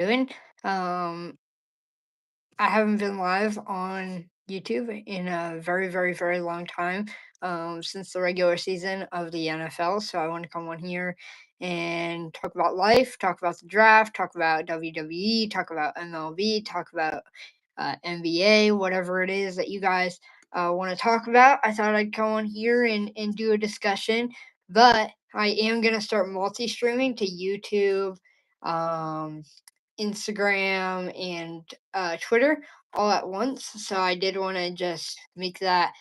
doing. Um, I haven't been live on YouTube in a very, very, very long time, since the regular season of the NFL. So I want to come on here and talk about life, talk about the draft, talk about WWE, talk about MLB, talk about NBA, whatever it is that you guys want to talk about. I thought I'd come on here and do a discussion, but I am going to start multi streaming to YouTube. Um, Instagram and Twitter all at once. So I did want to just make that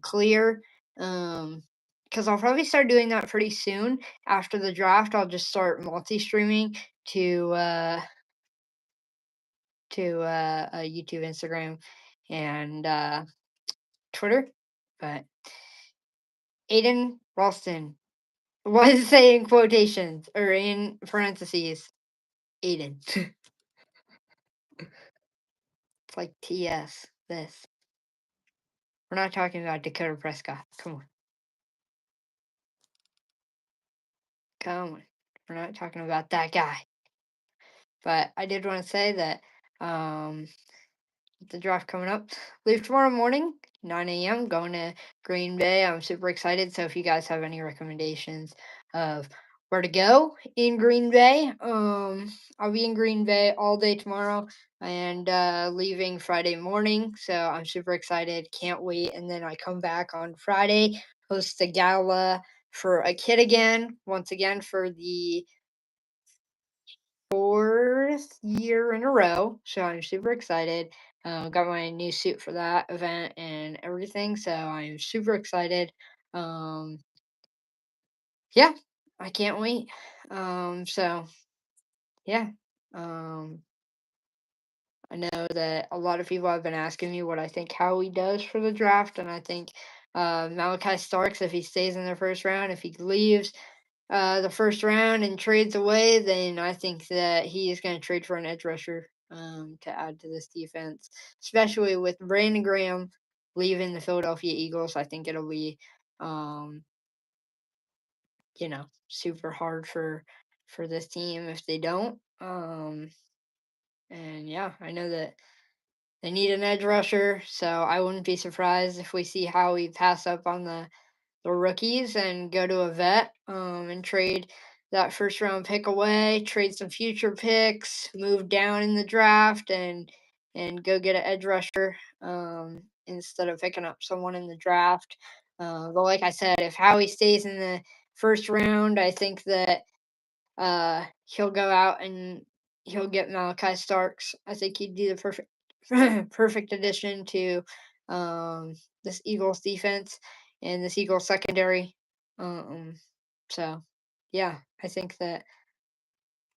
clear. Because I'll probably start doing that pretty soon after the draft. I'll just start multi-streaming to YouTube, Instagram, and Twitter. But Aiden Ralston, what does it say in quotations or in parentheses? Aiden. It's like TS. This. We're not talking about Dakota Prescott. Come on. Come on. We're not talking about that guy. But I did want to say that um, the draft coming up, leave tomorrow morning, 9 a.m., going to Green Bay. I'm super excited. So if you guys have any recommendations of where to go in Green Bay, I'll be in Green Bay all day tomorrow and leaving Friday morning. So I'm super excited. Can't wait. And then I come back on Friday, host a gala for a kid again, once again for the fourth year in a row. So I'm super excited. Got my new suit for that event and everything. So I'm super excited. Um, yeah, I can't wait. So yeah. Um, I know that a lot of people have been asking me what I think Howie does for the draft, and I think Malachi Starks, if he stays in the first round, if he leaves the first round and trades away, then I think that he is going to trade for an edge rusher to add to this defense, especially with Brandon Graham leaving the Philadelphia Eagles. I think it'll be, um, super hard for this team if they don't. And yeah, I know that they need an edge rusher, so I wouldn't be surprised if we see Howie pass up on the rookies and go to a vet and trade that first round pick away, trade some future picks, move down in the draft and go get an edge rusher instead of picking up someone in the draft. But like I said, if Howie stays in the first round, I think that he'll go out and he'll get Malachi Starks. I think he'd be the perfect addition to this Eagles defense and this Eagles secondary. Um, so yeah, I think that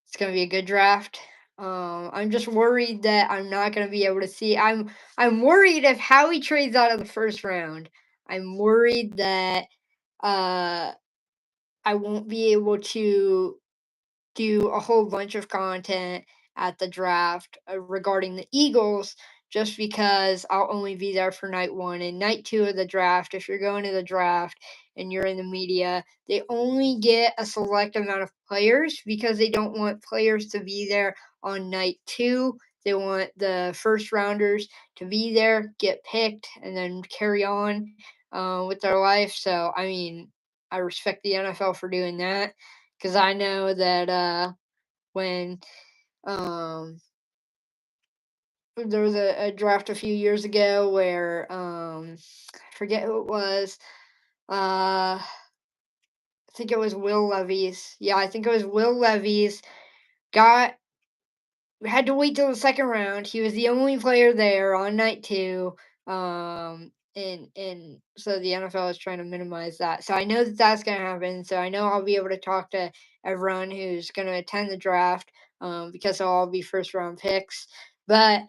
it's gonna be a good draft. I'm just worried that I'm not gonna be able to see. I'm worried if Howie trades out of the first round. I'm worried that uh I won't be able to do a whole bunch of content at the draft regarding the Eagles just because I'll only be there for night one and night two of the draft. If you're going to the draft and you're in the media, they only get a select amount of players because they don't want players to be there on night two. They want the first rounders to be there, get picked, and then carry on with their life. So, I mean, I respect the NFL for doing that because I know that when um, there was a draft a few years ago where I forget who it was. I think it was Will Levis. Yeah, I think it was Will Levis. Got had to wait till the second round. He was the only player there on night two. And so the NFL is trying to minimize that. So I know that that's going to happen. So I know I'll be able to talk to everyone who's going to attend the draft because they'll all be first round picks. But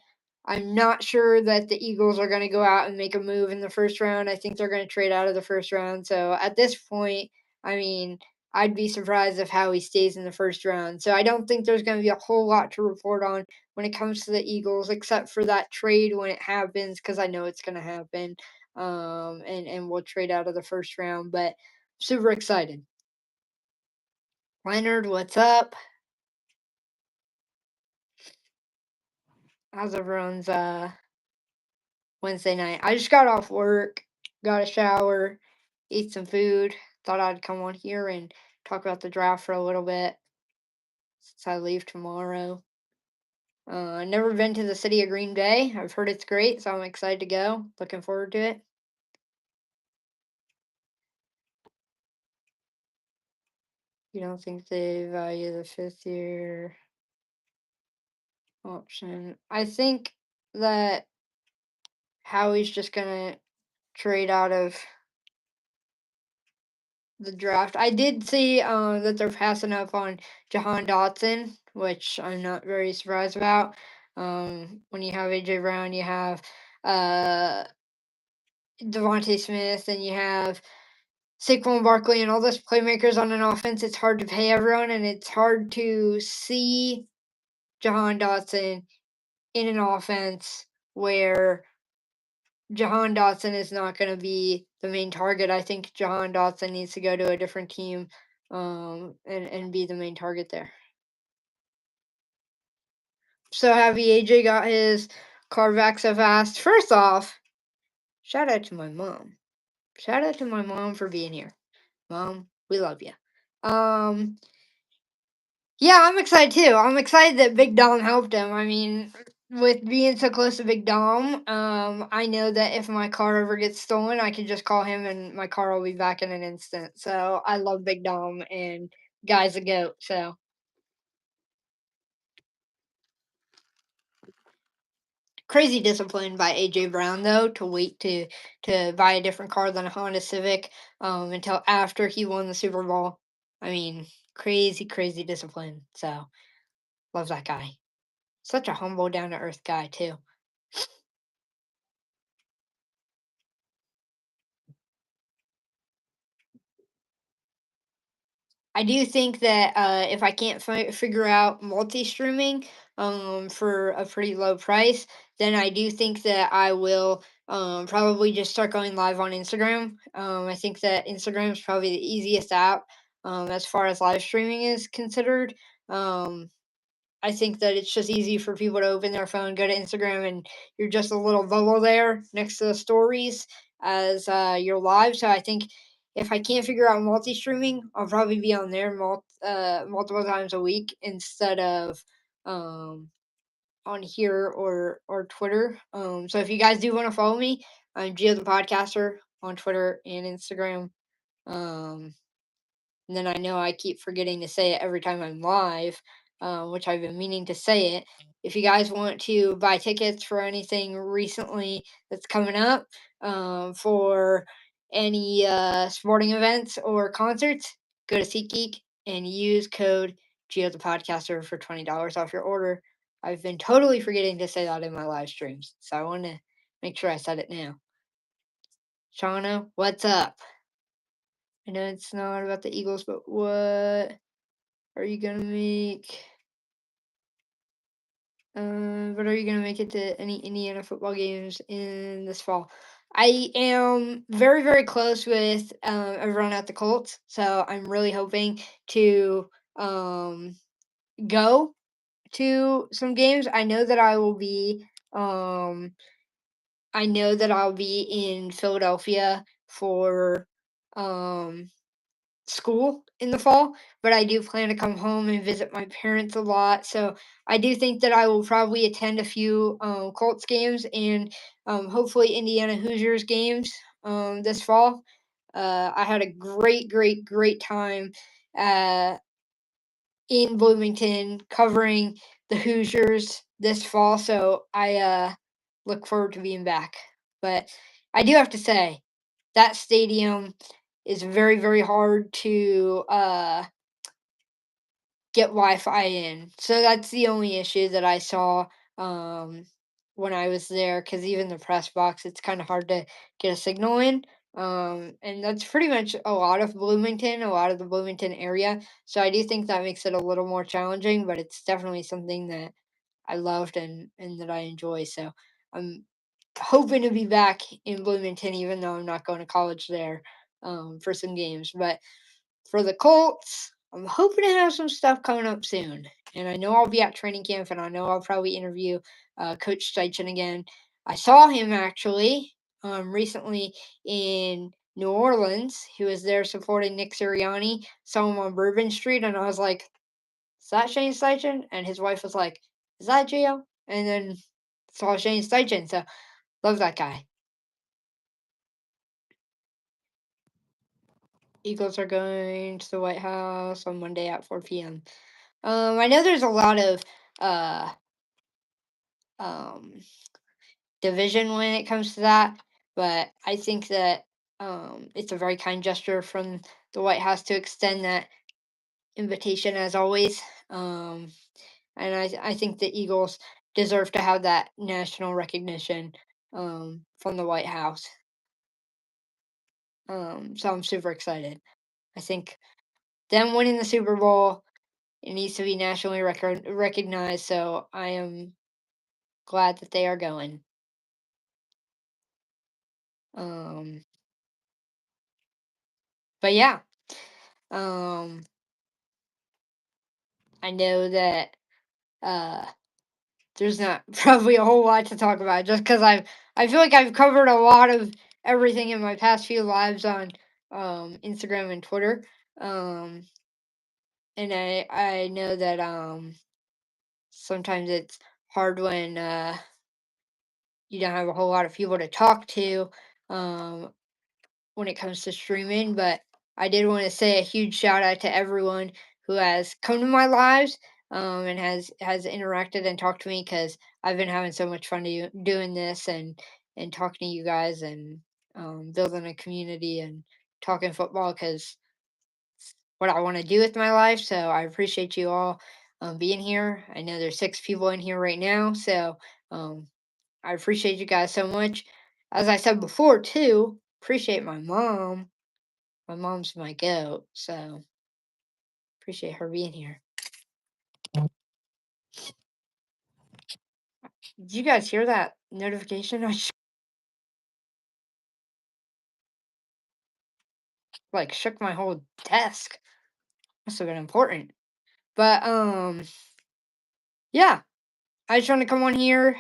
I'm not sure that the Eagles are going to go out and make a move in the first round. I think they're going to trade out of the first round. So at this point, I mean, I'd be surprised if Howie stays in the first round. So I don't think there's going to be a whole lot to report on when it comes to the Eagles, except for that trade when it happens, because I know it's going to happen. And we'll trade out of the first round. But super excited. Leonard, what's up? How's everyone's Wednesday night? I just got off work, got a shower, ate some food. Thought I'd come on here and talk about the draft for a little bit since I leave tomorrow. Never been to the city of Green Bay. I've heard it's great, so I'm excited to go. Looking forward to it. You don't think they value the fifth year option? I think that Howie's just gonna trade out of the draft. I did see that they're passing up on Jahan Dotson, which I'm not very surprised about. When you have AJ Brown, you have uh, Devontae Smith, and you have Saquon Barkley, and all those playmakers on an offense. It's hard to pay everyone, and it's hard to see Jahan Dotson in an offense where Jahan Dotson is not going to be the main target. I think Jahan Dotson needs to go to a different team and be the main target there. So happy AJ got his car back so fast. First off, shout out to my mom. Shout out to my mom for being here. Mom, we love you. Yeah, I'm excited too. I'm excited that Big Dom helped him. I mean, with being so close to Big Dom, I know that if my car ever gets stolen, I can just call him and my car will be back in an instant. So I love Big Dom and guy's a goat. So crazy discipline by AJ Brown though to wait to buy a different car than a Honda Civic until after he won the Super Bowl. I mean, crazy discipline. So love that guy. Such a humble, down to earth guy too. I do think that if I can't figure out multi-streaming for a pretty low price, then I do think that I will probably just start going live on Instagram. I think that Instagram is probably the easiest app as far as live streaming is considered. Um, I think that it's just easy for people to open their phone, go to Instagram, and you're just a little bubble there next to the stories as you're live. So I think if I can't figure out multi streaming, I'll probably be on there multiple times a week instead of um, on here or Twitter. So if you guys do want to follow me, I'm Gio the Podcaster on Twitter and Instagram. Um, and then I know I keep forgetting to say it every time I'm live, which I've been meaning to say it. If you guys want to buy tickets for anything recently that's coming up for any sporting events or concerts, go to SeatGeek and use code Geo the Podcaster for $20 off your order. I've been totally forgetting to say that in my live streams, so I want to make sure I said it now. Shauna, what's up? I know it's not about the Eagles, but what are you gonna make? But are you gonna make it to any Indiana football games in this fall? I am very close with everyone at the Colts, so I'm really hoping to um, go to some games. Um, I know that I'll be in Philadelphia for um, school in the fall, but I do plan to come home and visit my parents a lot. So I do think that I will probably attend a few Colts games and hopefully Indiana Hoosiers games this fall. I had a great time uh, in Bloomington covering the Hoosiers this fall. So I look forward to being back. But I do have to say, that stadium is very hard to get Wi-Fi in. So that's the only issue that I saw um, when I was there. Because even the press box, it's kind of hard to get a signal in. And that's pretty much a lot of Bloomington, a lot of the Bloomington area. So I do think that makes it a little more challenging, but it's definitely something that I loved and that I enjoy. So I'm hoping to be back in Bloomington, even though I'm not going to college there for some games. But for the Colts, I'm hoping to have some stuff coming up soon. And I know I'll be at training camp, and I know I'll probably interview Coach Steichen again. I saw him actually recently in New Orleans. He was there supporting Nick Sirianni. Saw him on Bourbon Street, and I was like, "Is that Shane Steichen?" And his wife was like, "Is that Gio?" And then saw Shane Steichen. So love that guy. Eagles are going to the White House on Monday at 4 p.m. I know there's a lot of uh, um, division when it comes to that, but I think that it's a very kind gesture from the White House to extend that invitation as always. And I think the Eagles deserve to have that national recognition from the White House. So I'm super excited. I think them winning the Super Bowl, it needs to be nationally recognized. So I am glad that they are going. Um, but yeah, um, I know that uh, there's not probably a whole lot to talk about just because I feel like I've covered a lot of everything in my past few lives on Instagram and Twitter. Um, and I know that sometimes it's hard when you don't have a whole lot of people to talk to um, when it comes to streaming. But I did want to say a huge shout out to everyone who has come to my lives and has interacted and talked to me because I've been having so much fun doing this and talking to you guys and building a community and talking football because what I want to do with my life. So I appreciate you all being here. I know there's 6 people in here right now, so um, I appreciate you guys so much. As I said before, too, appreciate my mom. My mom's my goat, so appreciate her being here. Did you guys hear that notification? I like shook my whole desk. Must have been important. But yeah, I just want to come on here,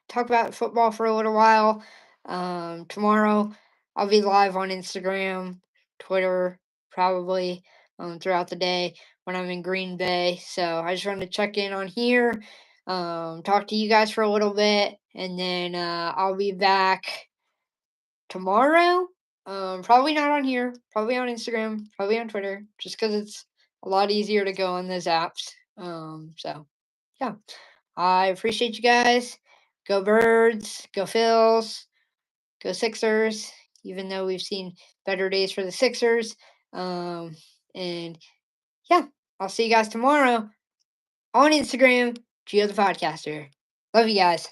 talk about football for a little while. Tomorrow I'll be live on Instagram, Twitter, probably throughout the day when I'm in Green Bay. So I just wanted to check in on here, talk to you guys for a little bit, and then I'll be back tomorrow. Probably not on here, probably on Instagram, probably on Twitter, just because it's a lot easier to go on those apps. So yeah. I appreciate you guys. Go Birds, go Phils, go Sixers, even though we've seen better days for the Sixers. And yeah, I'll see you guys tomorrow on Instagram, Gio the Podcaster. Love you guys.